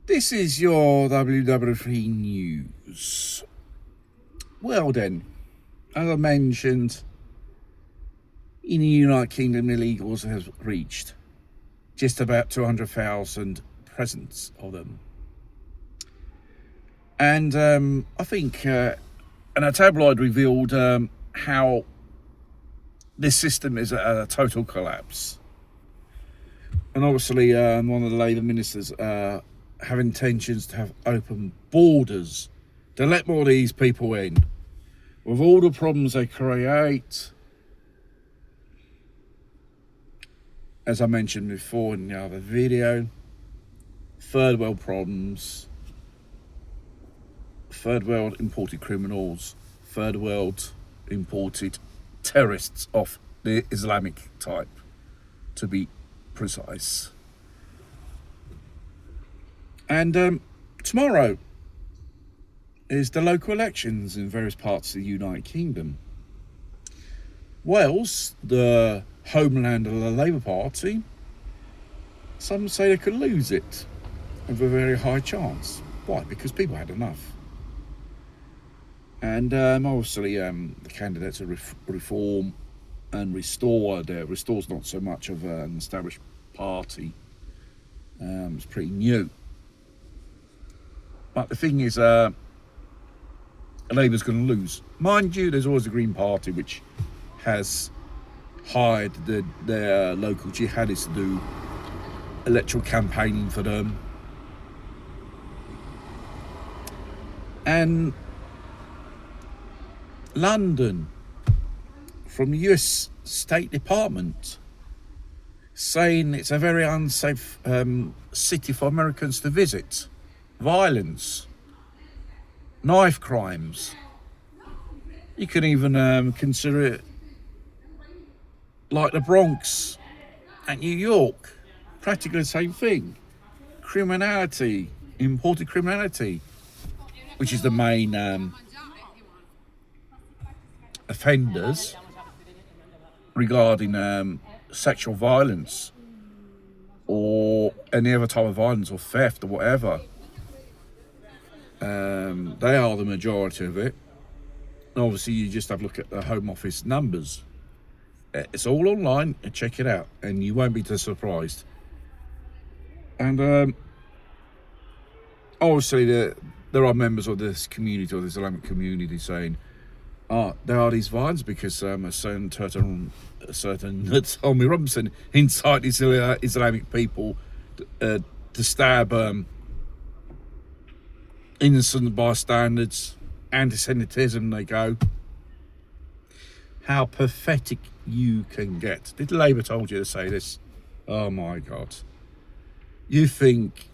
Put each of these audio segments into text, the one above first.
This is your WW3 news. Well then, as I mentioned, in the United Kingdom, illegals have reached just about 200,000 presents of them. And I think a tabloid revealed how this system is a total collapse. And obviously one of the Labour ministers have intentions to have open borders to let more of these people in. With all the problems they create, as I mentioned before in the other video, third world problems, third world imported criminals, third world imported terrorists of the Islamic type, to be precise. And tomorrow is the local elections in various parts of the United Kingdom. Wales, the homeland of the Labour Party, some say they could lose it with a very high chance. Why? Because people had enough. And obviously the candidates are reform and restore. Restore's not so much of an established party. It's pretty new. But the thing is, Labour's going to lose. Mind you, there's always the Green Party, which has hired their local jihadists to do electoral campaigning for them. And London, from the US State Department, saying it's a very unsafe city for Americans to visit. Violence, knife crimes. You can even consider it like the Bronx and New York, practically the same thing. Criminality, imported criminality, which is the main offenders regarding sexual violence or any other type of violence or theft or whatever. They are the majority of it. And obviously, you just have a look at the Home Office numbers. It's all online, and check it out, and you won't be too surprised. And obviously, there are members of this community, or the Islamic community, saying, there are these violence because a certain Tommy Robinson incited Islamic people to stab innocent bystanders, anti-Semitism. They go. How pathetic you can get. Did Labour told you to say this? Oh my God. You think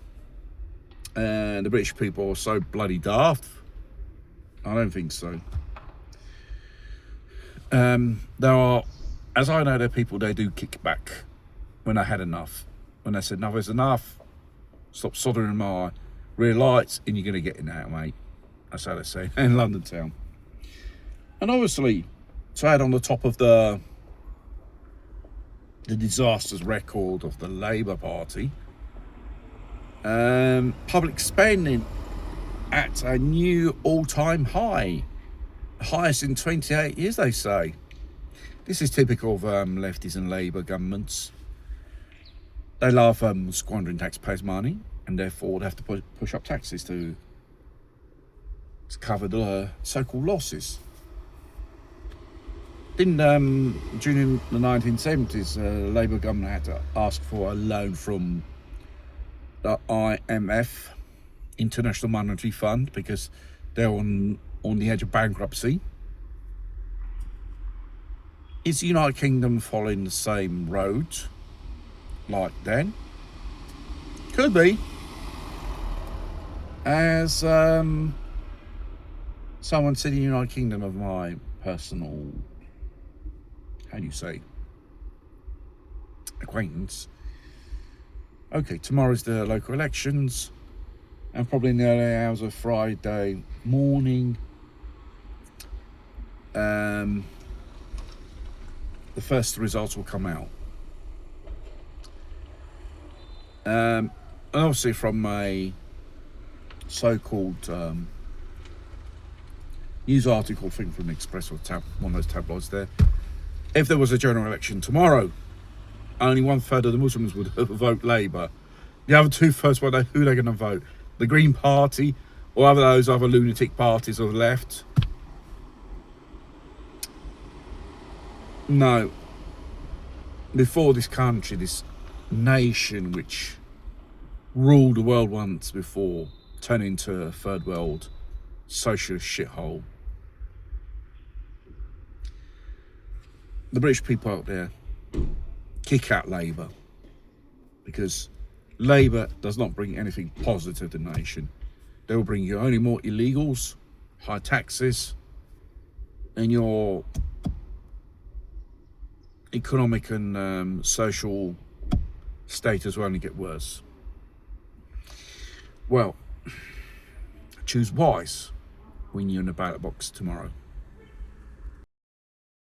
the British people are so bloody daft? I don't think so. There are, as I know, there are people, they do kick back when they had enough. When they said enough is enough, stop soldering my rear lights and you're going to get in out, mate. That's how they say in London town. And obviously, to add on the top of the disastrous record of the Labour Party, public spending at a new all-time high, highest in 28 years, they say. This is typical of lefties and Labour governments. They love squandering taxpayers' money, and therefore they have to push up taxes to cover the so-called losses. During the 1970s, the Labour government had to ask for a loan from the IMF, International Monetary Fund, because they're on the edge of bankruptcy. Is the United Kingdom following the same road like then? Could be. As someone said in the United Kingdom of my personal, how do you say, acquaintance. Okay, tomorrow's the local elections, and probably in the early hours of Friday morning, the first results will come out. And obviously from a so-called news article, I think from Express or one of those tabloids there. If there was a general election tomorrow, only 1/3 of the Muslims would vote Labour. The other 2/3 won't know who they're going to vote. The Green Party or other those other lunatic parties of the left. No. Before this country, this nation which ruled the world once before, turned into a third world socialist shithole. The British people out there, kick out Labour, because Labour does not bring anything positive to the nation. They will bring you only more illegals, high taxes, and your economic and social status will only get worse. Well, choose wise when you're in the ballot box tomorrow.